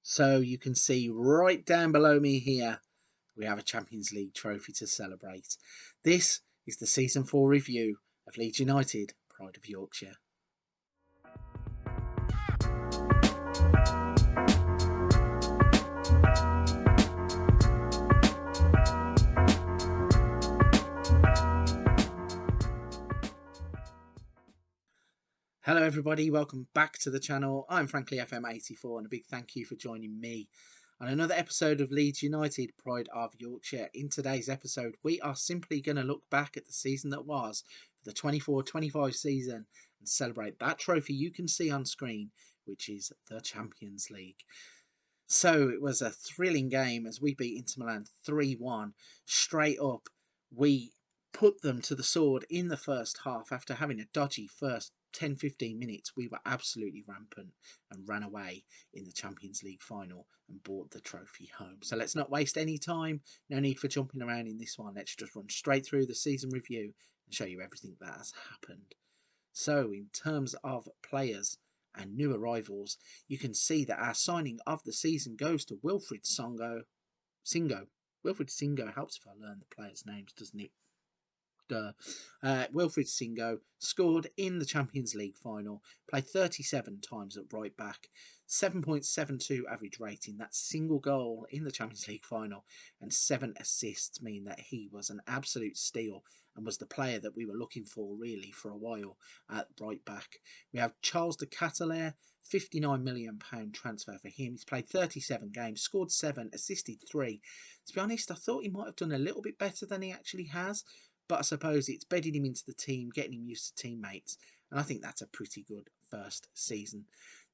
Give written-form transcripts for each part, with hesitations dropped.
So you can see right down below me here, we have a Champions League trophy to celebrate. This is the Season 4 review of Leeds United, Pride of Yorkshire. Hello everybody, welcome back to the channel. I'm Lufc Fm22 and a big thank you for joining me on another episode of Leeds United, Pride of Yorkshire. In today's episode, we are simply going to look back at the season that was for the 24-25 season and celebrate that trophy you can see on screen, which is the Champions League. So it was a thrilling game as we beat Inter Milan 3-1 straight up. We put them to the sword in the first half after having a dodgy first 10-15 minutes. We were absolutely rampant and ran away in the Champions League final and brought the trophy home. So let's not waste any time. No need for jumping around in this one. Let's just run straight through the season review and show you everything that has happened. So in terms of players and new arrivals, you can see that our signing of the season goes to Wilfried Singo. Wilfried Singo helps if I learn the players' names, doesn't it? Wilfried Singo scored in the Champions League final, played 37 times at right back, 7.72 average rating. That single goal in the Champions League final and 7 assists mean that he was an absolute steal and was the player that we were looking for really for a while at right back. We have Charles de Ketelaere, £59 million transfer for him. He's played 37 games, scored 7, assisted 3. To be honest, I thought he might have done a little bit better than he actually has. But I suppose it's bedding him into the team, getting him used to teammates, and I think that's a pretty good first season.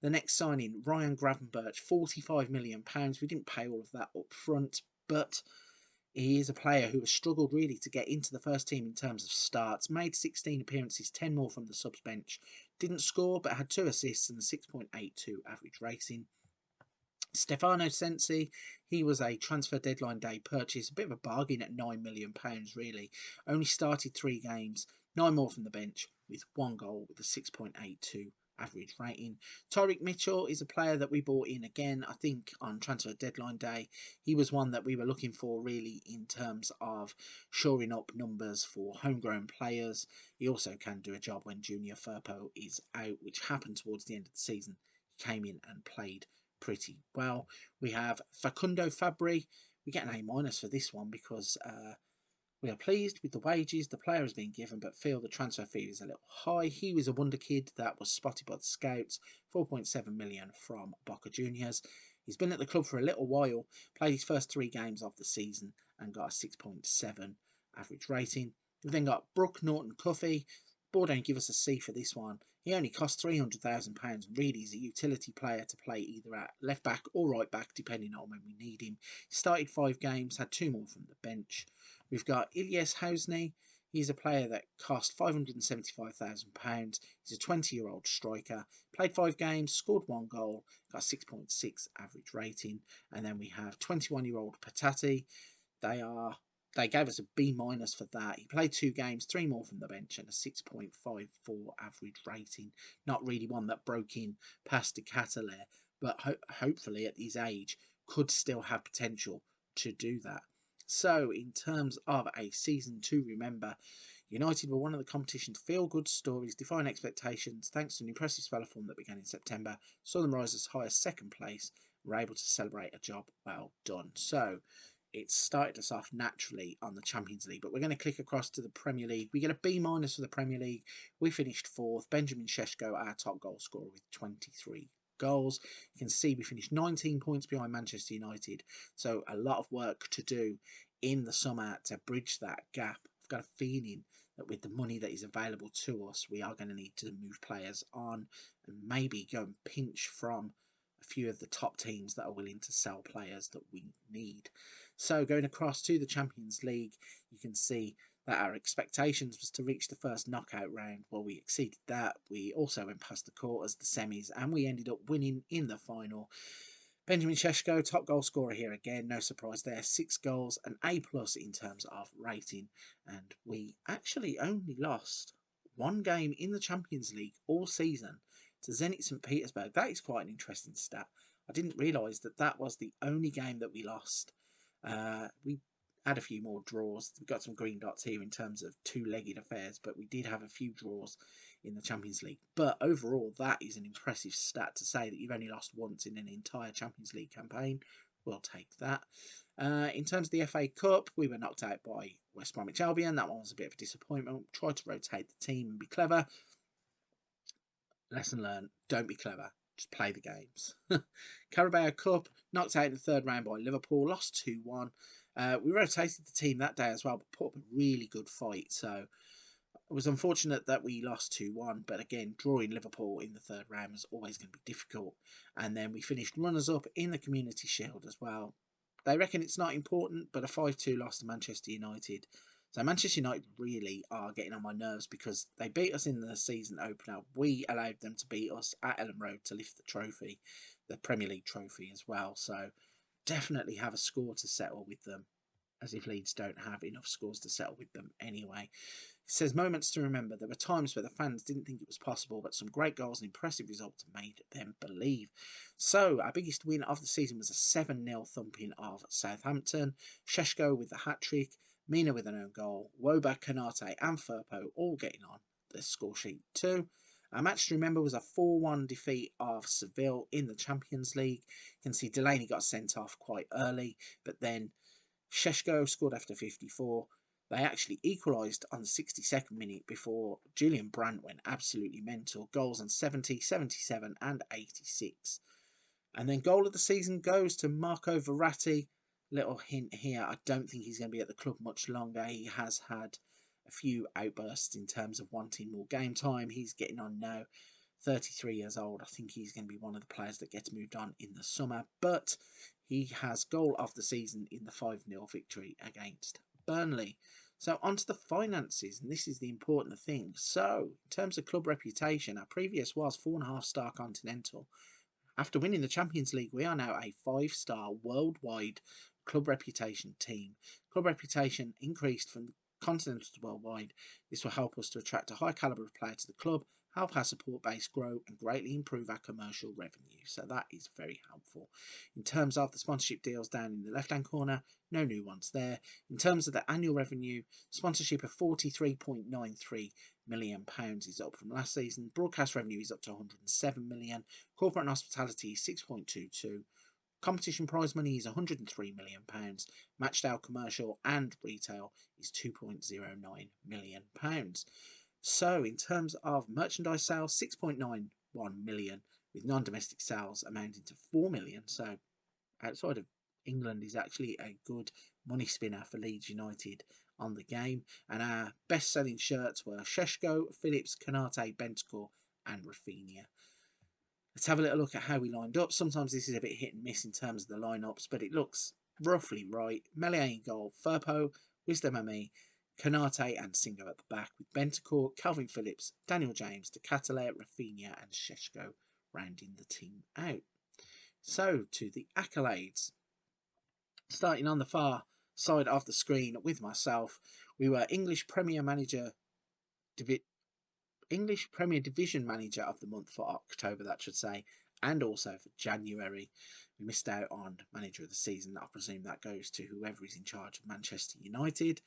The next signing, Ryan Gravenberch, £45 million. We didn't pay all of that up front, but he is a player who has struggled really to get into the first team in terms of starts. Made 16 appearances, 10 more from the subs bench. Didn't score, but had 2 assists and a 6.82 average rating. Stefano Sensi, he was a transfer deadline day purchase, a bit of a bargain at £9 million really. Only started 3 games, 9 more from the bench with 1 goal with a 6.82 average rating. Tyrick Mitchell is a player that we bought in again, I think, on transfer deadline day. He was one that we were looking for really in terms of shoring up numbers for homegrown players. He also can do a job when Junior Firpo is out, which happened towards the end of the season. He came in and played pretty well. We have Facundo Fabri. We get an A- for this one because we are pleased with the wages the player has been given, but feel the transfer fee is a little high. He was a wonder kid that was spotted by the scouts. 4.7 million from Boca Juniors. He's been at the club for a little while, played his first 3 games of the season and got a 6.7 average rating. We've then got Brooke Norton-Cuffy. Board don't give us a C for this one. He only cost £300,000 and really is a utility player to play either at left back or right back depending on when we need him. He started 5 games, had 2 more from the bench. We've got Ilyes Housney. He's a player that cost £575,000. He's a 20-year-old striker. Played 5 games, scored 1 goal, got a 6.6 average rating. And then we have 21-year-old Patati. They gave us a B- for that. He played 2 games, 3 more from the bench and a 6.54 average rating. Not really one that broke in past de Ketelaere, but hopefully at his age could still have potential to do that. So in terms of a season to remember, United were one of the competition's feel-good stories, defying expectations thanks to an impressive spell of form that began in September, saw them rise as high as 2nd place, were able to celebrate a job well done. So it started us off naturally on the Champions League, but we're going to click across to the Premier League. We get a B- for the Premier League. We finished 4th. Benjamin Šeško, our top goal scorer, with 23 goals. You can see we finished 19 points behind Manchester United, so a lot of work to do in the summer to bridge that gap. I've got a feeling that with the money that is available to us, we are going to need to move players on and maybe go and pinch from a few of the top teams that are willing to sell players that we need. So going across to the Champions League, you can see that our expectations was to reach the first knockout round. Well, we exceeded that. We also went past the quarters, the semis, and we ended up winning in the final. Benjamin Šeško, top goal scorer here again, no surprise there. 6 goals, an A+ in terms of rating, and we actually only lost 1 game in the Champions League all season to Zenit St. Petersburg. That is quite an interesting stat. I didn't realise that that was the only game that we lost. We had a few more draws. We got some green dots here in terms of two-legged affairs, but we did have a few draws in the Champions League. But overall, that is an impressive stat to say that you've only lost once in an entire Champions League campaign. We'll take that. In terms of the FA Cup, we were knocked out by West Bromwich Albion. That one was a bit of a disappointment. Tried to rotate the team and be clever. Lesson learned, don't be clever. Just play the games. Carabao Cup, knocked out in the third round by Liverpool, lost 2-1. We rotated the team that day as well, but put up a really good fight. So it was unfortunate that we lost 2-1, but again, drawing Liverpool in the third round was always going to be difficult. And then we finished runners-up in the Community Shield as well. They reckon it's not important, but a 5-2 loss to Manchester United. So Manchester United really are getting on my nerves because they beat us in the season opener. We allowed them to beat us at Ellen Road to lift the trophy, the Premier League trophy as well. So definitely have a score to settle with them, as if Leeds don't have enough scores to settle with them anyway. It says, moments to remember. There were times where the fans didn't think it was possible, but some great goals and impressive results made them believe. So, our biggest win of the season was a 7-0 thumping of Southampton. Sheshko with the hat-trick, Mina with an own goal, Woba, Kanate and Firpo all getting on the score sheet too. Our match to remember was a 4-1 defeat of Seville in the Champions League. You can see Delaney got sent off quite early, but then Sheshko scored after 54. They actually equalised on the 62nd minute before Julian Brandt went absolutely mental. Goals on 70, 77 and 86. And then goal of the season goes to Marco Verratti. Little hint here, I don't think he's going to be at the club much longer. He has had a few outbursts in terms of wanting more game time. He's getting on now, 33 years old. I think he's going to be one of the players that gets moved on in the summer. But he has goal of the season in the 5-0 victory against Burnley. So onto the finances, and this is the important thing. So in terms of club reputation, our previous was 4.5-star Continental. After winning the Champions League, we are now a 5-star worldwide club reputation team. Club reputation increased from continental to worldwide. This will help us to attract a high calibre of player to the club, help our support base grow and greatly improve our commercial revenue. So that is very helpful. In terms of the sponsorship deals down in the left hand corner, no new ones there. In terms of the annual revenue, sponsorship of £43.93 million is up from last season. Broadcast revenue is up to £107 million. Corporate and hospitality is 6.22. Competition prize money is £103 million. Matched out commercial and retail is £2.09 million. So in terms of merchandise sales, 6.91 million, with non-domestic sales amounting to 4 million. So outside of England is actually a good money spinner for Leeds United on the game. And our best-selling shirts were Sheshko, Phillips, Kanate, Bentancur and Rafinha. Let's have a little look at how we lined up. Sometimes this is a bit hit and miss in terms of the lineups, but it looks roughly right. Melier in goal, Firpo, Wisdom Ami, Kanate and Singo at the back, with Bentancur, Calvin Phillips, Daniel James, De Ketelaere, Rafinha and Sheshko rounding the team out. So to the accolades. Starting on the far side of the screen with myself, we were English Premier Division Manager of the month for October, that should say, and also for January. We missed out on Manager of the Season. I presume that goes to whoever is in charge of Manchester United.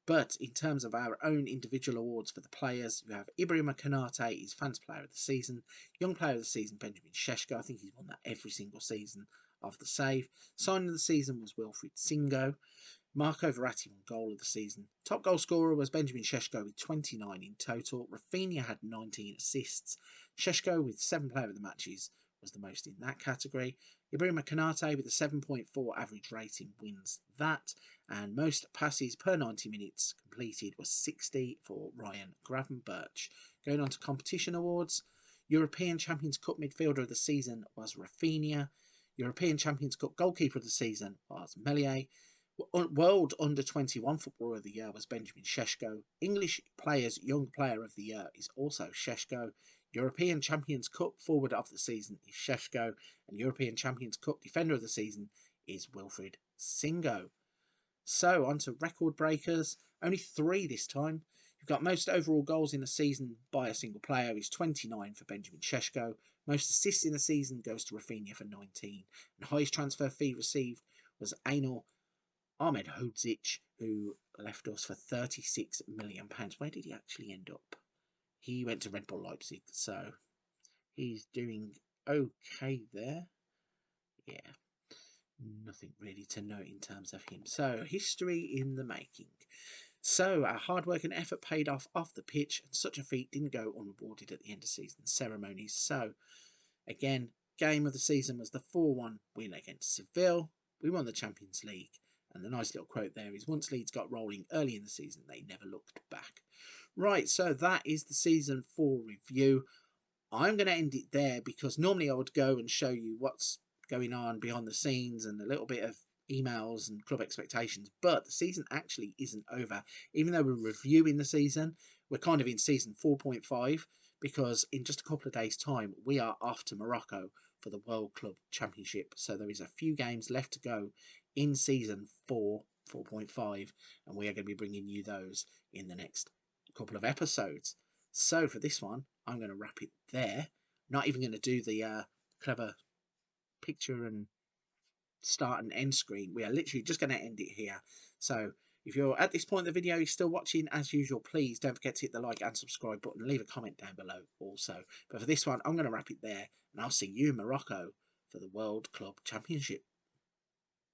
But in terms of our own individual awards for the players, we have Ibrahima Kanate is Fans Player of the Season. Young Player of the Season, Benjamin Sheshko. I think he's won that every single season of the save. Signing of the Season was Wilfried Singo. Marco Verratti won Goal of the Season. Top goal scorer was Benjamin Sheshko with 29 in total. Rafinha had 19 assists. Sheshko with 7 Player of the Matches was the most in that category. Ibrahima Kanate with a 7.4 average rating wins that. And most passes per 90 minutes completed was 60 for Ryan Gravenberch. Going on to competition awards. European Champions Cup Midfielder of the Season was Rafinha. European Champions Cup Goalkeeper of the Season was Melier. World Under-21 Footballer of the Year was Benjamin Sheshko. English Players Young Player of the Year is also Sheshko. European Champions Cup Forward of the Season is Sheshko. And European Champions Cup Defender of the Season is Wilfried Singo. So on to record breakers. Only 3 this time. You've got most overall goals in a season by a single player is 29 for Benjamin Sheshko. Most assists in the season goes to Rafinha for 19. And highest transfer fee received was Ainul Ahmedhodzic, who left us for £36 million. Where did he actually end up? He went to Red Bull Leipzig, so he's doing okay there. Yeah, nothing really to note in terms of him. So, history in the making. So, our hard work and effort paid off the pitch, and such a feat didn't go unrewarded at the end of season ceremonies. So, again, game of the season was the 4-1 win against Seville. We won the Champions League. And the nice little quote there is, once Leeds got rolling early in the season, they never looked back. Right, so that is the season 4 review. I'm going to end it there because normally I would go and show you what's going on behind the scenes and a little bit of emails and club expectations, but the season actually isn't over. Even though we're reviewing the season, we're kind of in season 4.5 because in just a couple of days' time we are off to Morocco for the World Club Championship. So there is a few games left to go in season 4.5, and we are going to be bringing you those in the next couple of episodes. So for this one, I'm going to wrap it there. Not even going to do the clever picture and start and end screen. We are literally just going to end it here. So if you're at this point in the video, you're still watching as usual, please don't forget to hit the like and subscribe button. Leave a comment down below also. But for this one, I'm going to wrap it there, and I'll see you in Morocco for the World Club Championship.